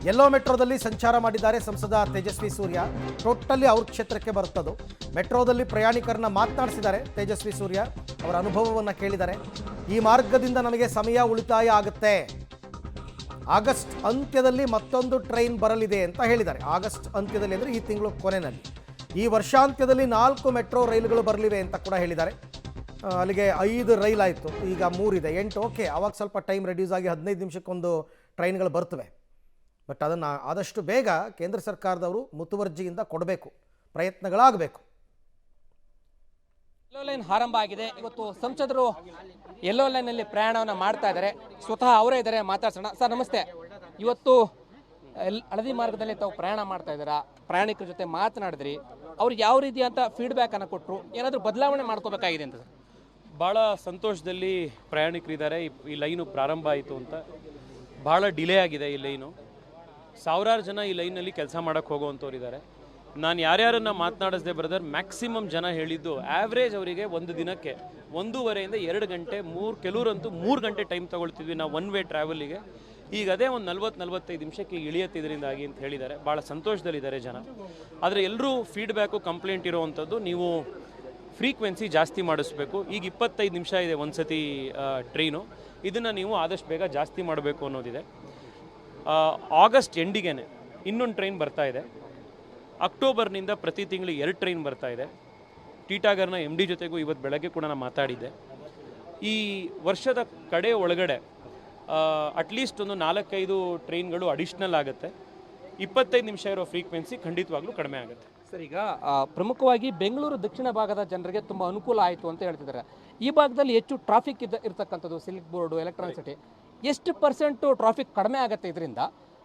Yellow ಮೆಟ್ರೋದಲ್ಲಿ ಸಂಚಾರ ಮಾಡಿದ್ದಾರೆ ಸಂಸದ ತೇಜಸ್ವಿ ಸೂರ್ಯ. ಟೋಟಲಿ ಅವ್ರ ಕ್ಷೇತ್ರಕ್ಕೆ ಬರುತ್ತದು. ಮೆಟ್ರೋದಲ್ಲಿ ಪ್ರಯಾಣಿಕರನ್ನ ಮಾತನಾಡಿಸಿದ್ದಾರೆ ತೇಜಸ್ವಿ ಸೂರ್ಯ. ಅವರ ಅನುಭವವನ್ನು ಕೇಳಿದ್ದಾರೆ. ಈ ಮಾರ್ಗದಿಂದ ನಮಗೆ ಸಮಯ ಉಳಿತಾಯ ಆಗುತ್ತೆ. ಆಗಸ್ಟ್ ಅಂತ್ಯದಲ್ಲಿ ಮತ್ತೊಂದು ಟ್ರೈನ್ ಬರಲಿದೆ ಅಂತ ಹೇಳಿದ್ದಾರೆ. ಆಗಸ್ಟ್ ಅಂತ್ಯದಲ್ಲಿ ಅಂದರೆ ಈ ತಿಂಗಳು ಕೊನೆಯಲ್ಲಿ. ಈ ವರ್ಷಾಂತ್ಯದಲ್ಲಿ 4 ಮೆಟ್ರೋ ರೈಲುಗಳು ಬರಲಿವೆ ಅಂತ ಕೂಡ ಹೇಳಿದ್ದಾರೆ. ಅಲ್ಲಿಗೆ 5 ರೈಲ್ ಆಯಿತು, ಈಗ 3 ಇದೆ, 8. ಓಕೆ, ಆವಾಗ ಸ್ವಲ್ಪ ಟೈಮ್ ರೆಡ್ಯೂಸ್ ಆಗಿ 15 ನಿಮಿಷಕ್ಕೊಂದು ಟ್ರೈನ್ಗಳು ಬರ್ತವೆ. ಬಟ್ ಅದನ್ನು ಆದಷ್ಟು ಬೇಗ ಕೇಂದ್ರ ಸರ್ಕಾರದವರು ಮುತುವರ್ಜಿಯಿಂದ ಕೊಡಬೇಕು, ಪ್ರಯತ್ನಗಳಾಗಬೇಕು. ಯೆಲ್ಲೋ ಲೈನ್ ಆರಂಭ ಆಗಿದೆ. ಇವತ್ತು ಸಂಸದರು ಯೆಲ್ಲೋ ಲೈನಲ್ಲಿ ಪ್ರಯಾಣವನ್ನು ಮಾಡ್ತಾ ಇದ್ದಾರೆ. ಸ್ವತಃ ಅವರೇ ಇದ್ದಾರೆ, ಮಾತಾಡ್ಸೋಣ. ಸರ್ ನಮಸ್ತೆ. ಇವತ್ತು ಹಳದಿ ಮಾರ್ಗದಲ್ಲಿ ತಾವು ಪ್ರಯಾಣ ಮಾಡ್ತಾ ಇದ್ದೀರಾ, ಪ್ರಯಾಣಿಕರ ಜೊತೆ ಮಾತನಾಡಿದ್ರಿ. ಅವ್ರಿಗೆ ಯಾವ ರೀತಿ ಅಂತ ಫೀಡ್ಬ್ಯಾಕ್ ಅನ್ನು ಕೊಟ್ಟರು, ಏನಾದರೂ ಬದಲಾವಣೆ ಮಾಡ್ಕೋಬೇಕಾಗಿದೆ ಅಂತ? ಭಾಳ ಸಂತೋಷದಲ್ಲಿ ಪ್ರಯಾಣಿಕರಿದ್ದಾರೆ. ಈ ಲೈನು ಪ್ರಾರಂಭ ಆಯಿತು ಅಂತ. ಭಾಳ ಡಿಲೇ ಆಗಿದೆ ಈ ಲೈನು. ಸಾವಿರಾರು ಜನ ಈ ಲೈನಲ್ಲಿ ಕೆಲಸ ಮಾಡೋಕ್ಕೆ ಹೋಗುವಂಥವ್ರಿದ್ದಾರೆ. ನಾನು ಯಾರ್ಯಾರನ್ನು ಮಾತನಾಡಿಸ್ದೆ ಬ್ರದರ್, ಮ್ಯಾಕ್ಸಿಮಮ್ ಜನ ಹೇಳಿದ್ದು ಆ್ಯಾವ್ರೇಜ್ ಅವರಿಗೆ ಒಂದು ದಿನಕ್ಕೆ 1.5 ಇಂದ 2 ಗಂಟೆ, ಕೆಲವರಂತೂ 3 ಗಂಟೆ ಟೈಮ್ ತೊಗೊಳ್ತಿದ್ವಿ ನಾವು ಒನ್ ವೇ ಟ್ರಾವೆಲಿಗೆ. ಈಗ ಅದೇ ಒಂದು 40-45 ನಿಮಿಷಕ್ಕೆ ಇಳಿಯತ್ತಿದ್ರಿಂದಾಗಿ ಅಂತ ಹೇಳಿದ್ದಾರೆ. ಭಾಳ ಸಂತೋಷದಲ್ಲಿದ್ದಾರೆ ಜನ. ಆದರೆ ಎಲ್ಲರೂ ಫೀಡ್ಬ್ಯಾಕು, ಕಂಪ್ಲೇಂಟ್ ಇರೋವಂಥದ್ದು, ನೀವು ಫ್ರೀಕ್ವೆನ್ಸಿ ಜಾಸ್ತಿ ಮಾಡಿಸ್ಬೇಕು. ಈಗ 25 ನಿಮಿಷ ಇದೆ ಒಂದು ಸತಿ ಟ್ರೈನು, ಇದನ್ನು ನೀವು ಆದಷ್ಟು ಬೇಗ ಜಾಸ್ತಿ ಮಾಡಬೇಕು ಅನ್ನೋದಿದೆ. ಆಗಸ್ಟ್ ಎಂಡಿಗೆ ಇನ್ನೊಂದು ಟ್ರೈನ್ ಬರ್ತಾ ಇದೆ. ಅಕ್ಟೋಬರ್ನಿಂದ ಪ್ರತಿ ತಿಂಗಳು 2 ಟ್ರೈನ್ ಬರ್ತಾ ಇದೆ. ಟಿಟಾಗರ್ನ MD ಜೊತೆಗೂ ಇವತ್ತು ಬೆಳಗ್ಗೆ ಕೂಡ ನಾನು ಮಾತಾಡಿದ್ದೆ. ಈ ವರ್ಷದ ಕಡೆ ಒಳಗಡೆ ಅಟ್ಲೀಸ್ಟ್ ಒಂದು 4-5 ಟ್ರೈನ್ಗಳು ಅಡಿಷ್ನಲ್ ಆಗುತ್ತೆ. 25 ನಿಮಿಷ ಇರೋ ಫ್ರೀಕ್ವೆನ್ಸಿ ಖಂಡಿತವಾಗ್ಲೂ ಕಡಿಮೆ ಆಗುತ್ತೆ. ಸರ್, ಈಗ ಪ್ರಮುಖವಾಗಿ ಬೆಂಗಳೂರು ದಕ್ಷಿಣ ಭಾಗದ ಜನರಿಗೆ ತುಂಬ ಅನುಕೂಲ ಆಯಿತು ಅಂತ ಹೇಳ್ತಿದ್ದಾರೆ. ಈ ಭಾಗದಲ್ಲಿ ಹೆಚ್ಚು ಟ್ರಾಫಿಕ್ ಇರ್ತಕ್ಕಂಥದ್ದು, ಸಿಲ್ಕ್ ಬೋರ್ಡು, ಎಲೆಕ್ಟ್ರಾನಿಕ್ ಸಿಟಿ. ಎಷ್ಟು % ಟ್ರಾಫಿಕ್ ಕಡಿಮೆ ಆಗುತ್ತೆ ಇದರಿಂದ,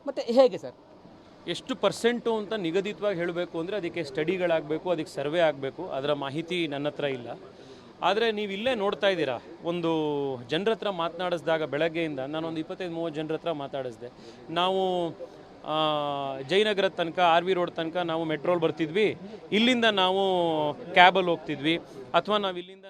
ಮತ್ತು ಹೇಗೆ ಸರ್? ಎಷ್ಟು ಪರ್ಸೆಂಟು ಅಂತ ನಿಗದಿತವಾಗಿ ಹೇಳಬೇಕು ಅಂದರೆ ಅದಕ್ಕೆ ಸ್ಟಡಿಗಳಾಗಬೇಕು, ಅದಕ್ಕೆ ಸರ್ವೆ ಆಗಬೇಕು. ಅದರ ಮಾಹಿತಿ ನನ್ನ ಹತ್ರ ಇಲ್ಲ. ಆದರೆ ನೀವು ಇಲ್ಲೇ ನೋಡ್ತಾ ಇದ್ದೀರಾ, ಒಂದು ಜನರ ಹತ್ರ ಮಾತನಾಡಿಸಿದಾಗ ಬೆಳಗ್ಗೆಯಿಂದ ನಾನೊಂದು 25-30 ಜನರ ಹತ್ರ ಮಾತಾಡಿಸಿದೆ. ನಾವು ಜಯನಗರದ ತನಕ, RV ರೋಡ್ ತನಕ ನಾವು ಮೆಟ್ರೋಲ್ ಬರ್ತಿದ್ವಿ, ಇಲ್ಲಿಂದ ನಾವು ಕ್ಯಾಬಲ್ಲಿ ಹೋಗ್ತಿದ್ವಿ, ಅಥವಾ ನಾವು ಇಲ್ಲಿಂದ